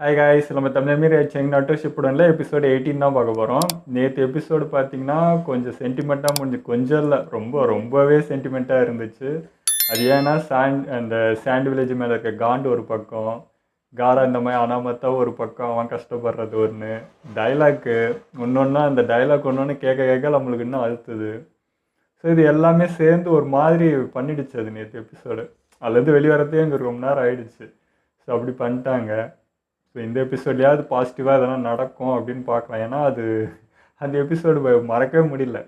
Hi guys, நம்ம தமிழ் மீறி செங் நட்டோஷிப்புடன்ல episode 18 தான் பார்க்க போகிறோம். நேற்று எபிசோடு பார்த்தீங்கன்னா கொஞ்சம் சென்டிமெண்ட்டாக முடிஞ்சு, கொஞ்சம் இல்லை ரொம்பவே சென்டிமெண்ட்டாக இருந்துச்சு. அது ஏன்னா அந்த சாண்ட் வில்லேஜ் மேலே இருக்க காண்டு ஒரு பக்கம், காரா இந்த மாதிரி அனாமத்தா ஒரு பக்கம், அவன் கஷ்டப்படுறது ஒன்று, டைலாக்கு ஒன்று அந்த டைலாக் ஒன்று கேட்க கேட்க நம்மளுக்கு இன்னும் அழுத்துது. ஸோ இது எல்லாமே சேர்ந்து ஒரு மாதிரி பண்ணிடுச்சு அது நேற்று எபிசோடு. அதுலேருந்து வெளிவரதே எங்களுக்கு ரொம்ப நேரம் ஆயிடுச்சு. ஸோ அப்படி பண்ணிட்டாங்க. ஸோ இந்த எபிசோட்லையாவது பாசிட்டிவாக எதனா நடக்கும் அப்படின்னு பார்க்கலாம். ஏன்னா அது அந்த எபிசோடு மறக்கவே முடியல.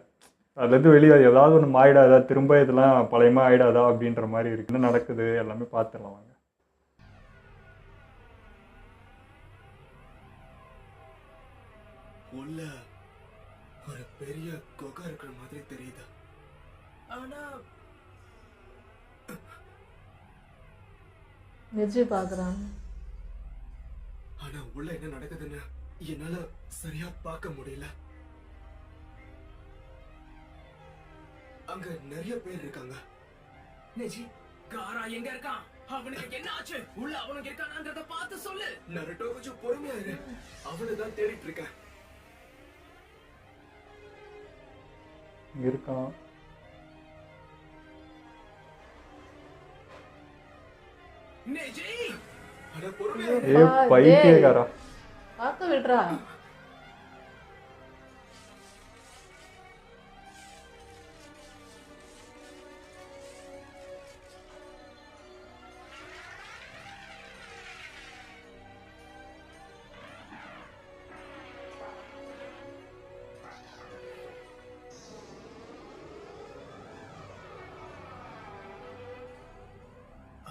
அதுலேருந்து வெளியே ஏதாவது ஒன்று ஆயிடாதா, திரும்ப இதெல்லாம் பழையமாக ஆயிடாதா அப்படின்ற மாதிரி இருக்கு. என்ன நடக்குது எல்லாமே பார்த்துடலாம் வாங்க. உள்ள ஒரு பெரிய குகை இருக்கிற மாதிரி தெரியுது. ஆனா விஜய் பாக்குறான். ஆனா உள்ள என்ன நடக்குதுன்னு என்னால சரியா பார்க்க முடியல. அங்க நிறைய பேர் இருக்காங்க. நெஜி, காரா எங்க இருக்கான்? அவனுக்கு என்ன ஆச்சு? உள்ள அவனுக்கு இருக்கானான்றத பார்த்து சொல்லு. நருட்டோ கொஞ்சம் பொறுமையா இரு. அவனை தான் தேடிட்டு இருக்கேன். இருக்கான். நெஜி, ஆனா பொறுமையா இரு. ஏ பைத்தியக்காரா, பார்க்க விடுறா.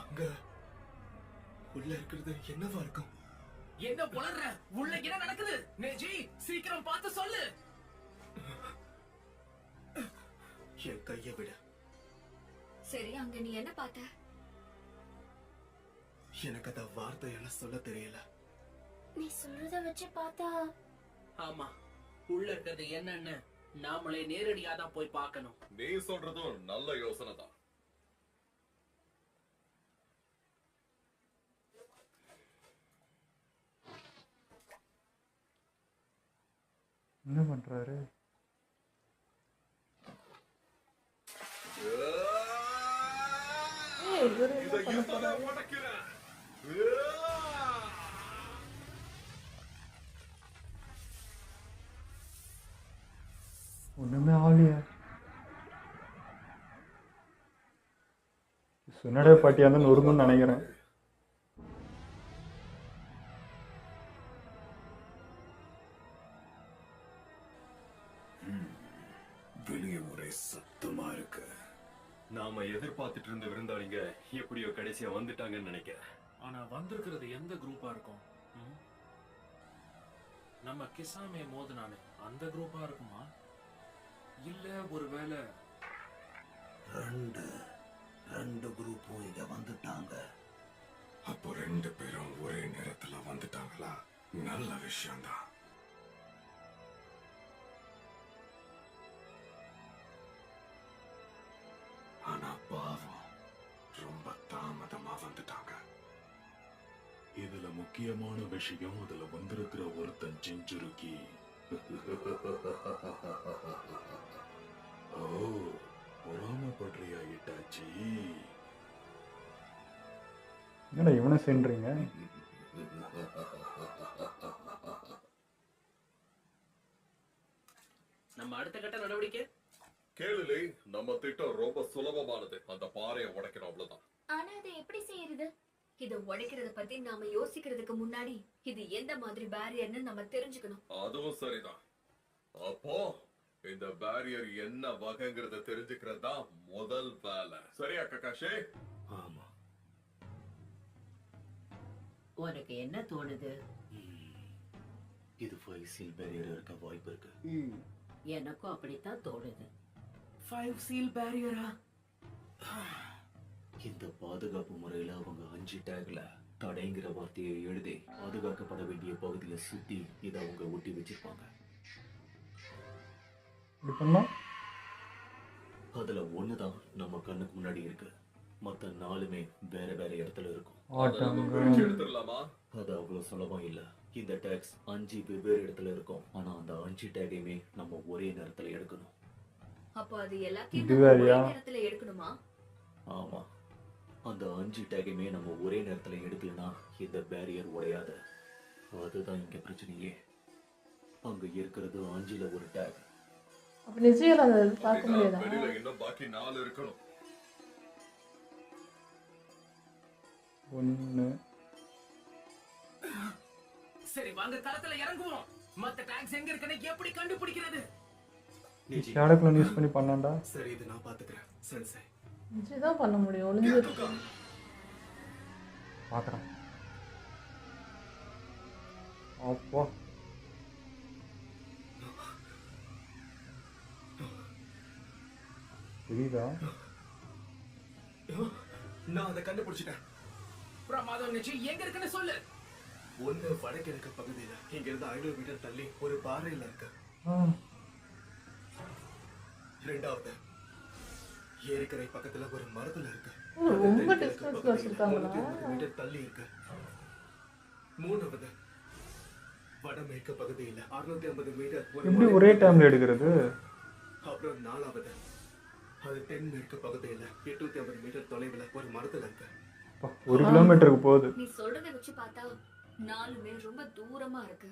அங்க உள்ள இருக்கிறது என்னவா இருக்கும்? என்ன புலர்ற? உள்ள என்ன நடக்குது? நெஜி, சீக்கிரம் பார்த்து சொல்லு. என் கையை விட. சரி, அங்க நீ என்ன பார்த்த? எனக்கு அத வார்த்தையால சொல்ல தெரியல. நீ சொல்றத வச்சு பார்த்தா ஆமா, உள்ள இருக்கிறது என்னன்னு நாமளே நேரடியா தான் போய் பார்க்கணும். நீ சொல்றதும் நல்ல யோசனை தான். என்ன பண்றாரு? இவரு என்ன பண்ண போறாரு? ஒண்ணுமே ஆகலையே. சுனடே பாட்டியா இருந்தா நொறுங்குன்னு நினைக்கிறேன். வெளியே ஒரே சத்தமா இருக்கு. நாம எதிர்பார்த்துட்டு இருந்த விருந்தாளிங்க எப்படியோ கடைசியா வந்துட்டாங்கன்னு நினைக்கிறேன். ஆனா வந்திருக்கிறது எந்த குரூப்பா இருக்கும்? நம்ம கிசாமே மோதுனானே அந்த குரூப்பா இருக்குமா? இல்ல ஒருவேளை ரெண்டு குரூப்பும் இங்க வந்துட்டாங்க. அப்போ ரெண்டு பேரும் ஒரே நேரத்துல வந்துட்டாங்களா? நல்ல விஷயம்தான். ஆனா பாவம், ரொம்ப தாமதமா வந்துட்டாங்க. இதுல முக்கியமான விஷயம், அதுல வந்திருக்கிற ஒருத்தன் செஞ்சுருக்கி. ஓ, பொறாமப்படுறியா இட்டாச்சி? என்னடா இவனை சென்றீங்க? நம்ம அடுத்த கட்ட நடவடிக்கை கேளுலே, நம்ம திட்டம் ரொம்ப சுலபமானது. அந்த பாறையை உடைக்கணும், அவ்வளவுதான். ஆனா அதை எப்படி செய்யறது? இத உடைக்கிறத பத்தி நாம யோசிக்கிறதுக்கு முன்னாடி இது எந்த மாதிரி பேரியர்னு நம்ம தெரிஞ்சுக்கணும். அதுவும் சரிதான். அப்போ இந்த பேரியர் என்ன வகைங்கிறத தெரிஞ்சுக்கிறது தான் முதல் வேலை. சரியா ககாஷே? ஆமா. உனக்கு என்ன தோணுது? இது 5 சீல் பேரியர் இருக்க வாய்ப்பு இருக்கு. எனக்கும் அப்படித்தான் தோணுது. 5 சீல் பேரியரா? இந்த பாதுகாப்பு முறையில அவங்க 5 டேக்ல தடைங்கிற வார்த்தையை எழுதி பாதுகாக்கப்பட வேண்டிய பகுதியை சுத்தி இதை அவங்க ஒட்டி வச்சிருப்பாங்க. அதுல ஒண்ணுதான் நம்ம கண்ணுக்கு முன்னாடி இருக்கு. மற்ற 4மே வேற வேற இடத்துல இருக்கும். அதை நம்ம பிரிச்சு எடுத்துடலாமா? அது அவ்வளவு சுலபம் இல்ல. இந்த டேக்ஸ் 5 வெவ்வேறு இடத்துல இருக்கும். ஆனா அந்த 5 டேகையுமே நம்ம ஒரே நேரத்துல எடுக்கணும். அப்போ அது எல்லாத்தையும் இது நம்ம ஒரே வேறயா? நேரத்துல எடுக்கணுமா? ஆமா, அந்த 5 டேகையுமே நம்ம ஒரே நேரத்துல எடுக்கலனா இந்த பேரியர் உடையாது. அதுதான் இங்க பிரச்சனையே. அங்க இருக்கிறது 5ல ஒரு டேக். அப்ப நிச்சயம் அதை பார்க்க முடியாதா? வெளியில இன்னும் பாக்கி 4 இருக்கணும். 1 சரி வாங்க களத்துல இறங்குவோம். மத்த டேங்க்ஸ் எங்க இருக்குன்னு எப்படி கண்டுபிடிக்கிறது? ஷேடோக்குள்ள யூஸ் பண்ணி பண்ணாண்டா. சரி, இது நான் பாத்துக்கிறேன் சென்சை. நிச்சயம் தான் பண்ண முடியும். ஒளிஞ்சிருக்கு. பார்க்குறேன். அப்போ தெரியுதா? நான் அதை கண்டுபிடிச்சிட்டேன். பிரமாதம் நிச்சி எங்க இருக்குன்னு சொல்லு. ஒண்ணு வடகிழக்கு பகுதியில இங்க இருந்து 500 மீட்டர் தள்ளி ஒரு பாறையில இருக்கு. ஆ, 2வது ஏரிக்கரை பக்கத்துல ஒரு மரத்துல இருக்கு. ரொம்ப டிஸ்டன்ஸ்ல வச்சிருக்காங்களா? 350 மீட்டர் தள்ளி இருக்கு. 3வது வடமேற்கு பகுதியில 650 மீட்டர் எப்படி ஒரே டைம்ல எடுக்கிறது? அப்புறம் 4வது அது தென்மேற்கு பகுதியில 850 மீட்டர் தொலைவுல ஒரு மரத்துல இருக்கு. 1 கிலோமீட்டருக்கு போகுது. நீ சொல்றதை வச்சு பார்த்தா 4மே ரொம்ப தூரமா இருக்கு.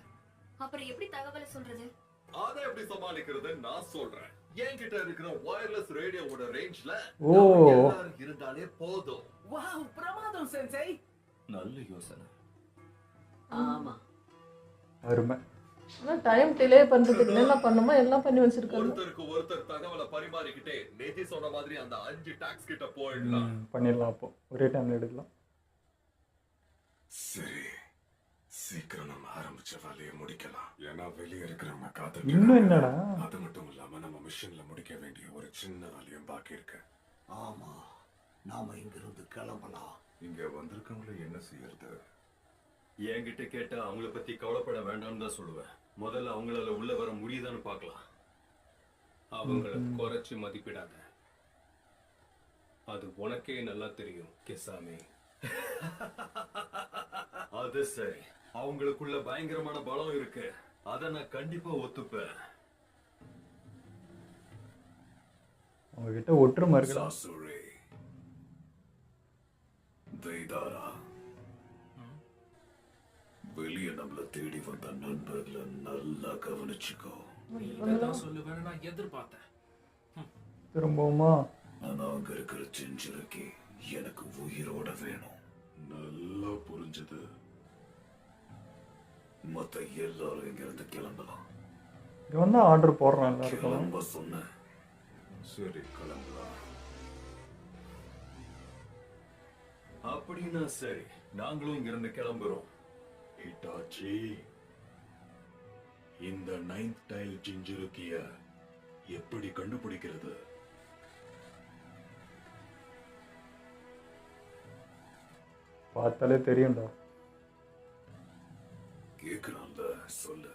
அப்புறம் எப்படி தகவலை சொல்றது? அதை எப்படி சமாளிக்கிறது நான் சொல்றேன். என்கிட்ட இருக்கிற வயர்லெஸ் ரேடியோவோட ரேஞ்ச்ல ஓ. எல்லாரும் இருந்தாலே போதும். வாவ் பிரமாதம் சென்சை. நல்ல யோசனை. ஆமா, அருமை. ஆனா டைம் டிலே பண்றதுக்கு என்ன பண்ணுமோ எல்லாம் பண்ணி வச்சிருக்காங்க. ஒருத்தருக்கு ஒருத்தர் தகவலை பரிமாறிக்கிட்டே நேத்தி சொன்ன மாதிரி அந்த 5 டாக்ஸ் கிட்ட போயிடலாம். பண்ணிடலாம். அப்போ ஒரே டைம்ல எடுக்கலாம். சரி, சீக்கிரம் நம்ம ஆரம்பிச்ச வேலையை முடிக்கலாம். ஏன்னா வெளியே இருக்கிறவங்க இன்னும் காத்து. என்னடா? அது மட்டும் இல்லாம நம்ம மிஷன்ல முடிக்க வேண்டிய ஒரு சின்ன வேலையும் பாக்கி இருக்கு. ஆமா, நாம இங்க இருந்து கிளம்பலாம். இங்க வந்திருக்கவங்கள என்ன செய்யறது? என்கிட்ட கேட்டா அவங்கள பத்தி கவலைப்பட வேண்டாம்னு தான் சொல்லுவேன். முதல்ல அவங்களால உள்ள வர முடியுதான்னு பார்க்கலாம். அவங்கள குறைச்சு மதிப்பிடாத. அது உனக்கே நல்லா தெரியும் கெசாமி. அது சரி, அவங்களுக்குள்ள பயங்கரமான பலம் இருக்கு. அத நான் கண்டிப்பா ஒத்துப்பேன். அவங்க கிட்ட ஒற்றுமை இருக்கு. சாசுரே, தெய்தாரா, வெளியே நம்மள தேடி வந்த நண்பர்களை நல்லா கவனிச்சுக்கோ. நீ இதெல்லாம் சொல்லுவேன்னு நான் எதிர்பார்த்தேன். திரும்பவுமா? ஆனா அங்க இருக்கிற செஞ்சிருக்கி எனக்கு உயிரோட வேணும். நல்லா புரிஞ்சது. மத்த எல்லாரும் இங்க இருந்து கிளம்பலாம். இவன் தான் ஆர்டர் போடுறான் எல்லாருக்கும். கிளம்ப சொன்னேன். சரி, கிளம்பலாம். அப்படின்னா சரி, நாங்களும் இங்க இருந்து கிளம்புறோம். இட்டாச்சி, இந்த 9th டைல் ஜிஞ்சிருக்கிய எப்படி கண்டுபிடிக்கிறது? பார்த்தாலே தெரியும்டா. கேக்குறான்ல, சொல்லு.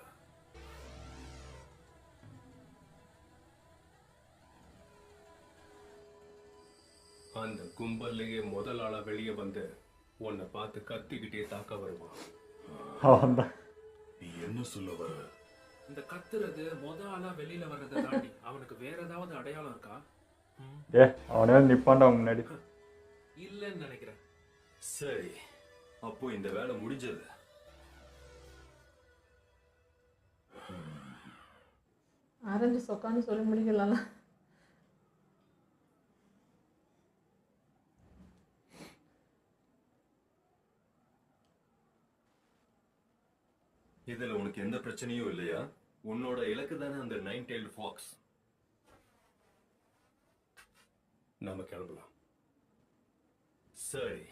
அந்த கும்பல்லையே முதல் ஆளா வெளியே வந்து உன்னை பார்த்து கத்திக்கிட்டே தாக்க வருவான். அவன் தான். நீ என்ன சொல்ல வர? இந்த கத்துறது ஆளா வெளியில வர்றதை தாண்டி அவனுக்கு வேற ஏதாவது அடையாளம் இருக்கா? அவனே நிப்பாண்டா முன்னாடி. இல்லன்னு நினைக்கிறேன். சரி, அப்போ இந்த வேலை முடிஞ்சது. ஆரஞ்சு சொக்கான்னு சொல்லி முடிக்கலாம். இதுல உனக்கு எந்த பிரச்சனையும் இல்லையா? உன்னோட இலக்கு தானே அந்த 9-tailed fox. நாம கிளம்பலாம். சரி,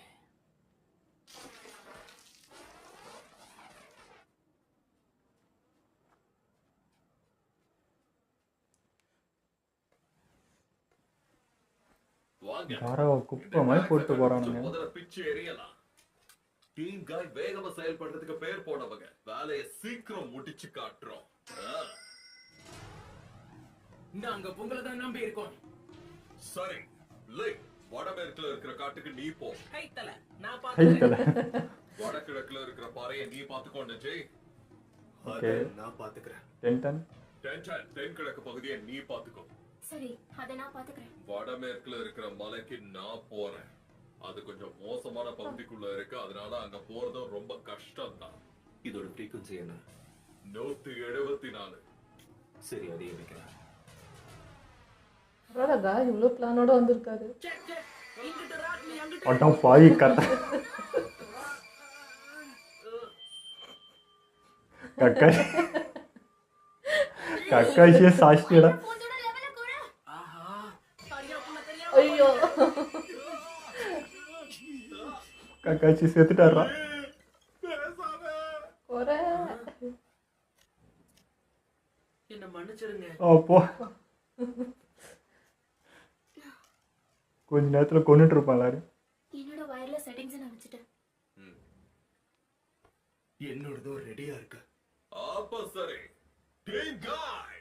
வாங்க. காராவை குப்பை மாதிரி போட்டு போறானுங்க. முதல்ல பிச்சு எறியலாம். டீம் காய் வேகமா செயல்படுறதுக்கு பேர் போனவங்க. வேலையை சீக்கிரம் முடிச்சு காட்டுறோம். நாங்க உங்களை தான் நம்பி இருக்கோம். சரி, லே வடமேற்குல இருக்கிற காட்டுக்கு நீ போ. ஹை தல நான் ஹை பாத்துக்கிறேன். தல. வடகிழக்குல இருக்கிற பாறையை நீ பாத்துக்கோண்ட ஜெய். அதை நான் பாத்துக்கிறேன். டென்டன். தென்கிழக்கு பகுதியை நீ பாத்துக்கோ. சரி, அதை நான் பாத்துக்கிறேன். வடமேற்குல இருக்கிற மலைக்கு நான் போறேன். அது கொஞ்சம் மோசமான பகுதிக்குள்ள இருக்கு, அதனால அங்க போறதும் ரொம்ப கஷ்டம் தான். இதோட ஃப்ரீக்வன்சி என்ன? 174. சரி, அதையே வைக்கிறேன். பரவாயில்லக்கா இவ்வளோ பிளானோட வந்திருக்காரு. Check check. இங்கிட்டு ராட் நீ அங்கிட்டு. அட பாய் கத்த. கக்காஷியே சாஷ்டிடா. ஆஹா சரியா புள்ள தெரியா. ஐயோ கக்காஷி செத்துட்டாரா? குறை. என்ன மன்னிச்சிருங்க. அப்போ கொஞ்ச நேரத்துல கொண்டுட்டு இருப்பான் எல்லாரும். என்னோட வயர்லெஸ் செட்டிங்ஸ் நான் வச்சுட்டேன். என்னோடதோ ரெடியா இருக்கு. அப்ப சரி, டீம் காய்.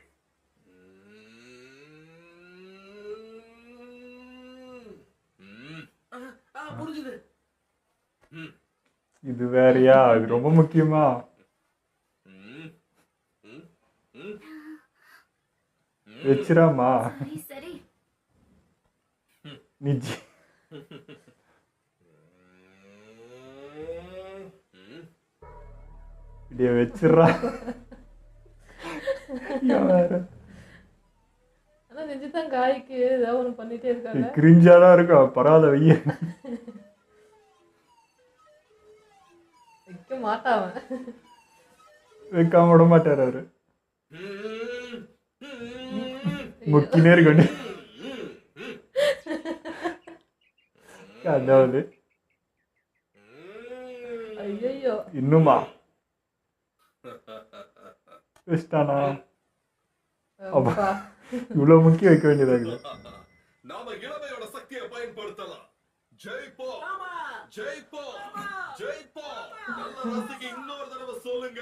புரிஞ்சுது. இது வேறயா? இது ரொம்ப முக்கியமா? வச்சிராமா சரி சரி. நிஜி. இப்படியே வச்சிரா. ஆனா நிஜத்தான் காய்க்கு ஏதாவது ஒன்று பண்ணிட்டே இருக்காங்க. கிரிஞ்சா தான் இருக்கும். பரவாயில்ல வெய்ய. வைக்க மாட்டாவன். வைக்காம விட மாட்டார் அவரு. முக்கினே இருக்கண்டு. அதாவது ஐயோ இன்னுமா வச்சிட்டானா? அப்பா இவ்வளவு முக்கியம் வைக்க வேண்டியதா இருக்குது. நாம இளமையோட சக்தியை பயன்படுத்தலாம். ஜெய்போ ஆமா. ஜெய்போ ஜெய்போ. நல்ல ரசிக்கு இன்னொரு தடவை சொல்லுங்க.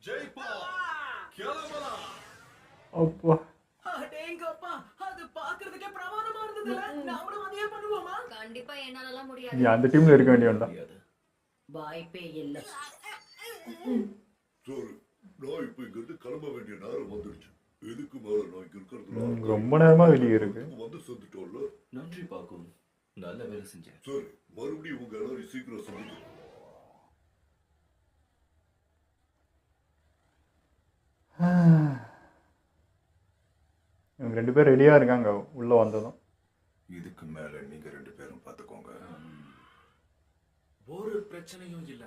ஜெய்போ கிளம்பலாம். அப்பா அடேங்கப்பா அது பாக்குறதுக்கே பிரமாதமா இருந்ததுல. நாமளும் அதையே பண்ணுவோமா? கண்டிப்பா என்னாலலாம் நீ முடியாது. அந்த டீம்ல இருக்க வேண்டியவன்டா. வாய்ப்பே இல்லை. சரி, நான் இப்ப இங்க இருந்து கிளம்ப வேண்டிய நேரம் வந்துடுச்சு. இதுக்கு மேல நான் இங்க இருக்கிறது ரொம்ப நேரமா வெளியே இருக்கு. வந்து சேர்ந்துட்டோம்ல. நன்றி பாக்கும், நல்ல வேலை செஞ்சேன். சரி, மறுபடியும் உங்க எல்லாரும் சீக்கிரம் சந்திக்கும். இவங்க 2 பேரும் ரெடியா இருக்காங்க உள்ள வந்ததும். இதுக்கு மேல நீங்க 2 பேரும் பாத்துக்கோங்க. ஒரு பிரச்சனையும் இல்ல.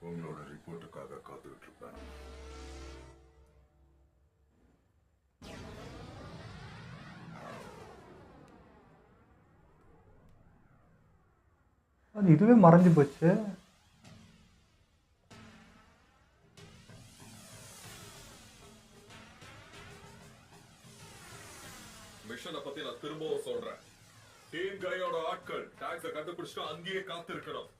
உங்களோட ரிப்போர்ட்டுக்காக காத்துக்கிட்டு இருப்பேன். அது இதுவே மறைஞ்சு போச்சு. மிஷனை பத்தி நான் திரும்பவும் சொல்றேன். டீம் கையோட ஆட்கள் டாக்ஸ கண்டுபிடிச்சிட்டு அங்கேயே காத்திருக்கணும்.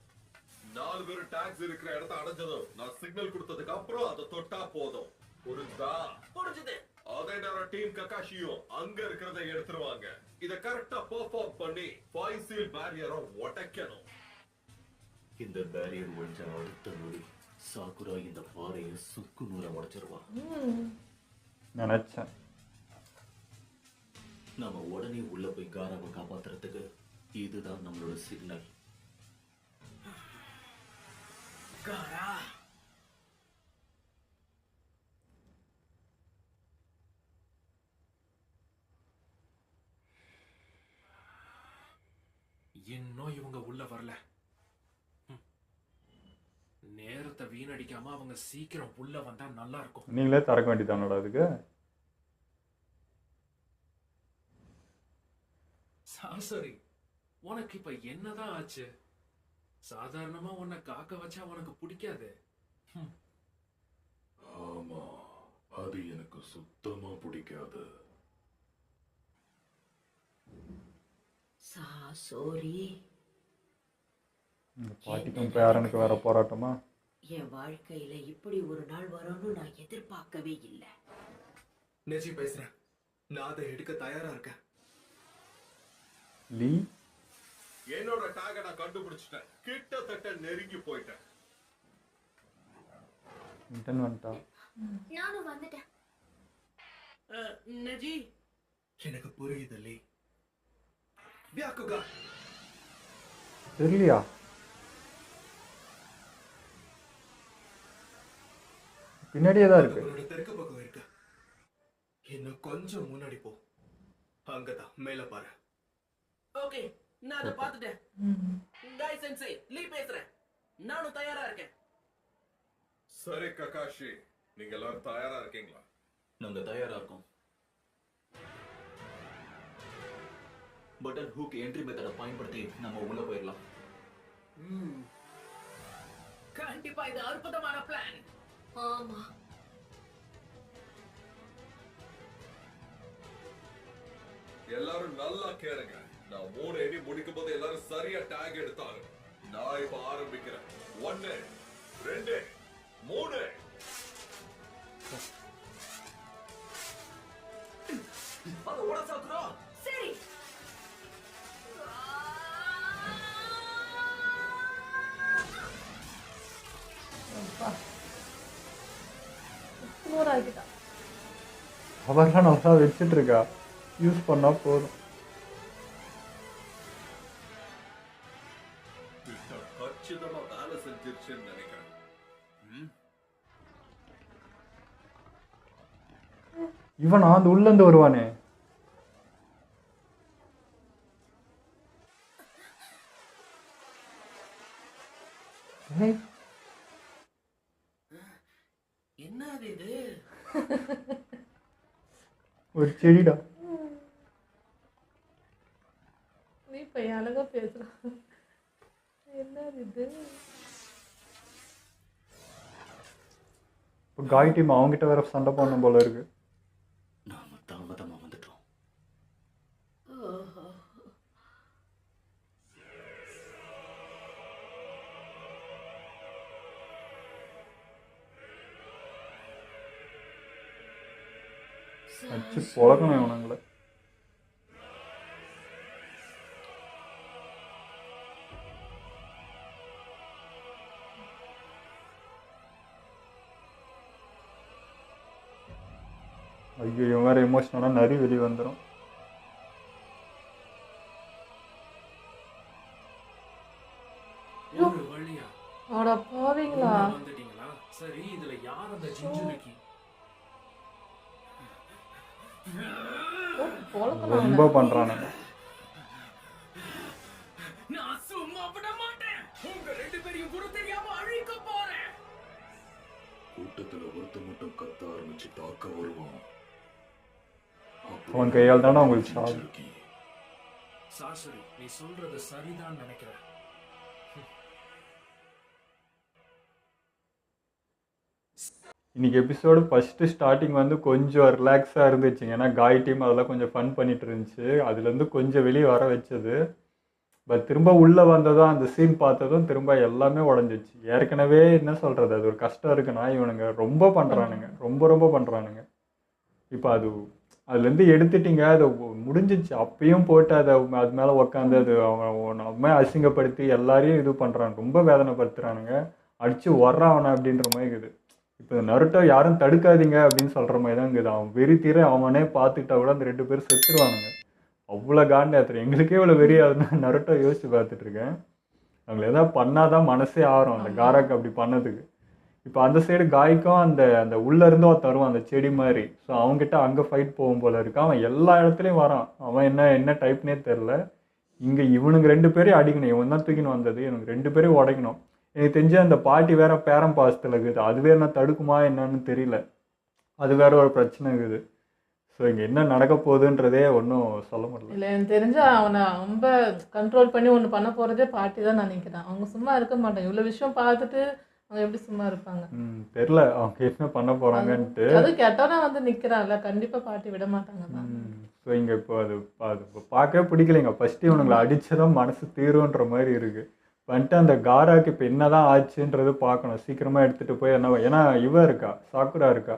4 பேரும் டாக்ஸ் இருக்கிற இடத்த அடைஞ்சதும் நான் சிக்னல் கொடுத்ததுக்கு அப்புறம் அதை தொட்டா போதும். புரிஞ்சா? புரிஞ்சுது. அதே நேரம் டீம் ககாஷியும் அங்க இருக்கிறத எடுத்துருவாங்க. இத கரெக்டா பெர்ஃபார்ம் பண்ணி 5 சீல் பேரியரை உடைக்கணும். இந்த பேரியர் ஒழிஞ்ச அடுத்த நொடி சாக்குரா இந்த பாறையை சுக்கு நூற உடைச்சிருவா. நினைச்சேன். நாம உடனே உள்ள போய் காராவை காப்பாத்துறதுக்கு இதுதான் நம்மளோட சிக்னல். காரா இன்னும் இவங்க உள்ள வரல. நேரத்தை வீணடிக்காம அவங்க சீக்கிரம் உள்ள வந்தா நல்லா இருக்கும். நீங்களே திறக்க வேண்டியதானடா அதுக்கு. சரி, உனக்கு இப்ப என்னதான் ஆச்சு? சாதாரணமா உன்னை காக்க வச்சா உனக்கு பிடிக்காது. ஆமா, அது எனக்கு சுத்தமா பிடிக்காது. சோரி, இந்த பாட்டிக்கும் பேரனுக்கு வேற போராட்டமா? என் வாழ்க்கையில இப்படி ஒரு நாள் வரும்னு நான் எதிர்பார்க்கவே இல்லை. நெஜி பேசுறேன். நான் அதை எடுக்க தயாரா இருக்கேன். லீ என்னோட டேக நான் கண்டுபிடிச்சிட்டேன். கிட்டத்தட்ட நெருங்கி போயிட்டேன். இன்டன் வந்துட்டா. நானும் வந்துட்டேன். நெஜி எனக்கு புரியுது லீ. வியாக்குகா தெரியலையா? பின்னாடியே தான் இருக்கு. உன்னோட தெற்கு பக்கம் இருக்கு. இன்னும் கொஞ்சம் முன்னாடி போ. அங்கதான் மேல பாரு. ஓகே, நான் அதை பார்த்துட்டேன். காய் சென்சே, லீ பேசுறேன். நானும் தயாரா இருக்கேன். சரி ககாஷி, நீங்க எல்லாரும் தயாரா இருக்கீங்களா? நாங்க தயாரா இருக்கோம். பட்டன் ஹூக் என்ட்ரி மெத்தடை பயன்படுத்தி நம்ம உள்ள போயிடலாம். கண்டிப்பா இது அற்புதமான பிளான். ஆமா, எல்லாரும் நல்லா கேளுங்க. நான் 3 அடி முடிக்கும் போது எல்லாரும் சரியா டேக் எடுத்தாங்க. நான் இப்ப ஆரம்பிக்கிறேன். 1 2 3. அது ஓட சாக்குறோம். சரி. எக்ஸ்ப்ளோர் ஆகிட்டா. அவர்லாம் நல்லா வச்சுட்டு இருக்கா. யூஸ் பண்ணா போதும். கச்சிதமா வேலை செஞ்சிருச்சுன்னு நினைக்கிறேன். இவனா அந்த உள்ள இருந்து வருவானே. ஏய், என்ன இது? ஒரு செடிடா. நீ பையன் அழகா பேசுறான். என்ன இது? இப்போ காய் டீம் அவங்ககிட்ட வேற சண்டை போடணும் போல இருக்கு. நாம தாமதமா வந்துட்டோம். வச்சு பொழக்கணும் இவனுங்களை. ஐயோ, இவன் வேற எமோஷனலாக நரி வெளியே வந்துடும். ஒரு வழியா அட பாவீங்களா? உள்ள வந்துட்டீங்களா? சரி, இதுல யார் அந்த ஜிஞ்சுரிக்கி? ரொம்ப பண்றானுங்க. நான் சும்மா விட மாட்டேன். உங்க 2 பேரையும் குரு தெரியாம அழிக்க போறேன். கூட்டத்துல ஒருத்த மட்டும் கத்த ஆரம்பிச்சு தாக்க வருவான். அவன் கையால் தானே உங்களுக்கு சாவு. சாசரி, நீ சொல்றது சரிதான் நினைக்கிறேன். இன்னைக்கு எபிசோடு ஃபஸ்ட்டு ஸ்டார்டிங் வந்து கொஞ்சம் ரிலாக்ஸாக இருந்துச்சுங்க. ஏன்னா காய் டீம் அதெல்லாம் கொஞ்சம் ஃபன் பண்ணிட்டு இருந்துச்சு. அதுலேருந்து கொஞ்சம் வெளியே வர வச்சது. பட் திரும்ப உள்ளே வந்ததும் அந்த சீன் பார்த்ததும் திரும்ப எல்லாமே உடஞ்சிச்சு. ஏற்கனவே என்ன சொல்கிறது, அது ஒரு கஷ்டம் இருக்குன்னா இவனுங்க ரொம்ப பண்ணுறானுங்க, ரொம்ப பண்ணுறானுங்க. இப்போ அதுலேருந்து எடுத்துட்டிங்க, அது முடிஞ்சிச்சு. அப்பயும் போட்டு அது மேலே உக்காந்து அவன் நம்ம அசிங்கப்படுத்தி எல்லாரையும் இது பண்ணுறான், ரொம்ப வேதனைப்படுத்துகிறானுங்க. அடித்து வர்றான் அப்படின்ற மாதிரி இருக்குது. இப்போ நருட்டோ யாரும் தடுக்காதீங்க அப்படின்னு சொல்கிற மாதிரி தான் இருக்குது. அவன் வெறி தீர அவனே பார்த்துக்கிட்டா கூட அந்த 2 பேரும் செத்துருவானுங்க. அவ்வளோ காண்டாத்துறேன். எங்களுக்கே இவ்வளோ வெறி ஆகுதுன்னா நருட்டோ யோசிச்சு பார்த்துட்ருக்கேன். அவங்களை எதாவது பண்ணாதான் மனசே ஆறும் அந்த காராக்கு அப்படி பண்ணதுக்கு. இப்போ அந்த சைடு காய்க்கும் அந்த உள்ளேருந்தும் அவன் தருவான் அந்த செடி மாதிரி. ஸோ அவங்ககிட்ட அங்கே ஃபைட் போகும் போல இருக்கு. அவன் எல்லா இடத்துலையும் வரான். அவன் என்ன டைப்னே தெரில. இங்கே இவனுங்க 2 பேரையும் அடிக்கணும். இவன் தான் தூக்கின்னு வந்தது. இவனுக்கு 2 பேரையும் உடைக்கணும். எனக்கு தெரிஞ்ச அந்த பாட்டி வேற பேரம் பாசத்தில் இருக்குது. அதுவே என்ன தடுக்குமா என்னன்னு தெரியல. அது வேற ஒரு பிரச்சனை இருக்குது. ஸோ இங்கே என்ன நடக்க போகுதுன்றதே ஒன்றும் சொல்ல முடியல. இல்லை, எனக்கு தெரிஞ்சு அவனை ரொம்ப கண்ட்ரோல் பண்ணி ஒன்று பண்ண போகிறதே பாட்டி தான் நினைக்கிறேன். அவங்க சும்மா இருக்க மாட்டாங்க. இவ்வளோ விஷயம் பார்த்துட்டு அவங்க எப்படி சும்மா இருப்பாங்க? தெரில அவங்க என்ன பண்ண போகிறாங்கன்ட்டு. அது கெட்டவனா வந்து நிற்கிறான்ல, கண்டிப்பாக பாட்டி விட மாட்டாங்க தான். ஸோ இங்கே இப்போ அது பார்க்கவே பிடிக்கலைங்க. ஃபஸ்ட்டு இவனுங்களை அடித்ததான் மனசு தீருன்ற மாதிரி இருக்குது. வந்துட்டு அந்த காராக்கு இப்போ என்ன தான் ஆச்சுன்றது பார்க்கணும். சீக்கிரமாக எடுத்துகிட்டு போய் என்ன, ஏன்னா இவ இருக்கா, சாக்குரா இருக்கா.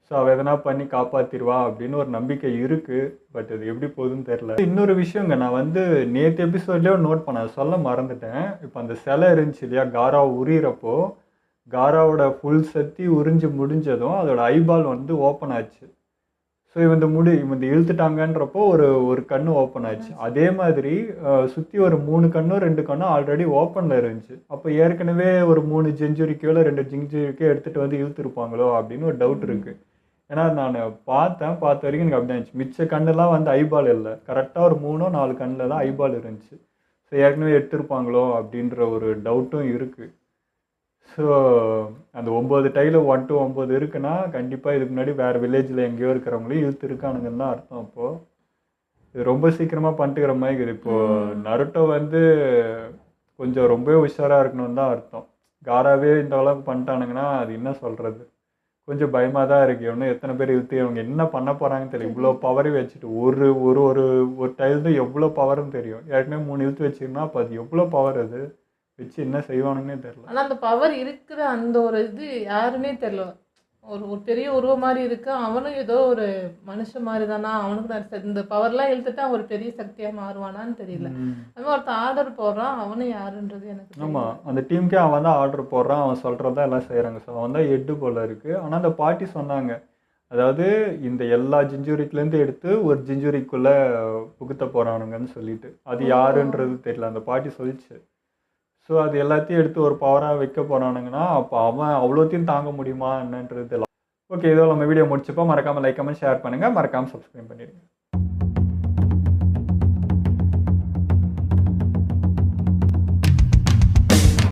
ஸோ ஸோ அவள் எதனா பண்ணி காப்பாற்றிடுவா அப்படின்னு ஒரு நம்பிக்கை இருக்குது. பட் அது எப்படி போகுதுன்னு தெரில. இன்னொரு விஷயங்க, நான் வந்து நேற்று எபிசோட்லேயே நோட் பண்ண சொல்ல மறந்துட்டேன். இப்போ அந்த சிலை இருந்துச்சு இல்லையா, காரா உரியிறப்போ காராவோட ஃபுல் சக்தி உறிஞ்சு முடிஞ்சதும் அதோட ஐபால் வந்து ஓப்பன் ஆச்சு. ஸோ இவன் இழுத்துட்டாங்கன்றப்போ ஒரு கண்ணு ஓப்பன் ஆச்சு. அதே மாதிரி சுற்றி ஒரு 3 கண்ணோ 2 கண்ணோ ஆல்ரெடி ஓப்பனில் இருந்துச்சு. அப்போ ஏற்கனவே ஒரு 3 செஞ்சுரிக்கோ இல்லை 2 செஞ்சுரிக்கோ எடுத்துகிட்டு வந்து இழுத்துருப்பாங்களோ அப்படின்னு ஒரு டவுட் இருக்குது. ஏன்னா நான் பார்த்த வரைக்கும் எனக்கு அப்படி இருந்துச்சு. மிச்ச கண்ணெல்லாம் வந்து ஐபால் இல்லை, கரெக்டாக ஒரு 3-4 கண்ணில் தான் ஐபால் இருந்துச்சு. ஸோ ஏற்கனவே எடுத்திருப்பாங்களோ அப்படின்ற ஒரு டவுட்டும் இருக்குது. ஸோ அந்த 9 டைல 1 to 9 இருக்குன்னா கண்டிப்பாக இதுக்கு முன்னாடி வேறு வில்லேஜில் எங்கேயோ இருக்கிறவங்களையும் இழுத்து இருக்கானுங்கன்னு தான் அர்த்தம். அப்போது இது ரொம்ப சீக்கிரமாக பண்ணிட்டுக்கிற மாதிரி இருக்குது. இப்போது நருட்டோ வந்து கொஞ்சம் ரொம்பவே உஷாராக இருக்கணும்னு தான் அர்த்தம். காராவே இந்த அளவுக்கு பண்ணிட்டானுங்கன்னா அது என்ன சொல்கிறது, கொஞ்சம் பயமாக தான் இருக்குது. இன்னும் எத்தனை பேர் இழுத்து அவங்க என்ன பண்ண போகிறாங்கன்னு தெரியும். இவ்வளோ பவரையும் வச்சுட்டு ஒரு ஒரு ஒரு ஒரு டைல் தான் எவ்வளோ பவர்னு தெரியும். ஏற்கனவே 3 இழுத்து வச்சுருந்தா அப்போ அது எவ்வளோ பவர் அது வச்சு என்ன செய்வானுன்னே தெரில. ஆனால் அந்த பவர் இருக்கிற அந்த ஒரு இது யாருமே தெரில. ஒரு பெரிய உருவம் மாதிரி இருக்கு, அவனும் ஏதோ ஒரு மனுஷன் மாதிரி தானா, அவனுக்கு இந்த பவர்லாம் இழுத்துட்டு அவன் ஒரு பெரிய சக்தியாக மாறுவானான்னு தெரியல. அது மாதிரி ஒருத்தன் ஆர்டர் போடுறான், அவனும் யாருன்றது எனக்கு. ஆமாம், அந்த டீமுக்கே அவன் தான் ஆர்டர் போடுறான், அவன் சொல்கிறதா எல்லாம் செய்கிறாங்க. ஸோ அவன் தான் ஹெட்டு போல் இருக்குது. ஆனால் அந்த பாட்டி சொன்னாங்க, அதாவது இந்த எல்லா ஜிஞ்சுரிக்குலேருந்து எடுத்து ஒரு ஜிஞ்சுரிக்குள்ளே புகுத்த போகிறானுங்கன்னு சொல்லிட்டு. அது யாருன்றது தெரியல, அந்த பாட்டி சொல்லிச்சு. ஸோ அது எல்லாத்தையும் எடுத்து ஒரு பவராக வைக்க போகிறானுங்கன்னா அப்போ அவன் அவ்வளோத்தையும் தாங்க முடியுமா என்னன்றது தெரியல. ஓகே, இதோ நம்ம வீடியோ முடிச்சப்போ மறக்காமல் லைக் கமெண்ட் ஷேர் பண்ணுங்கள், மறக்காமல் சப்ஸ்கிரைப் பண்ணிடுங்க.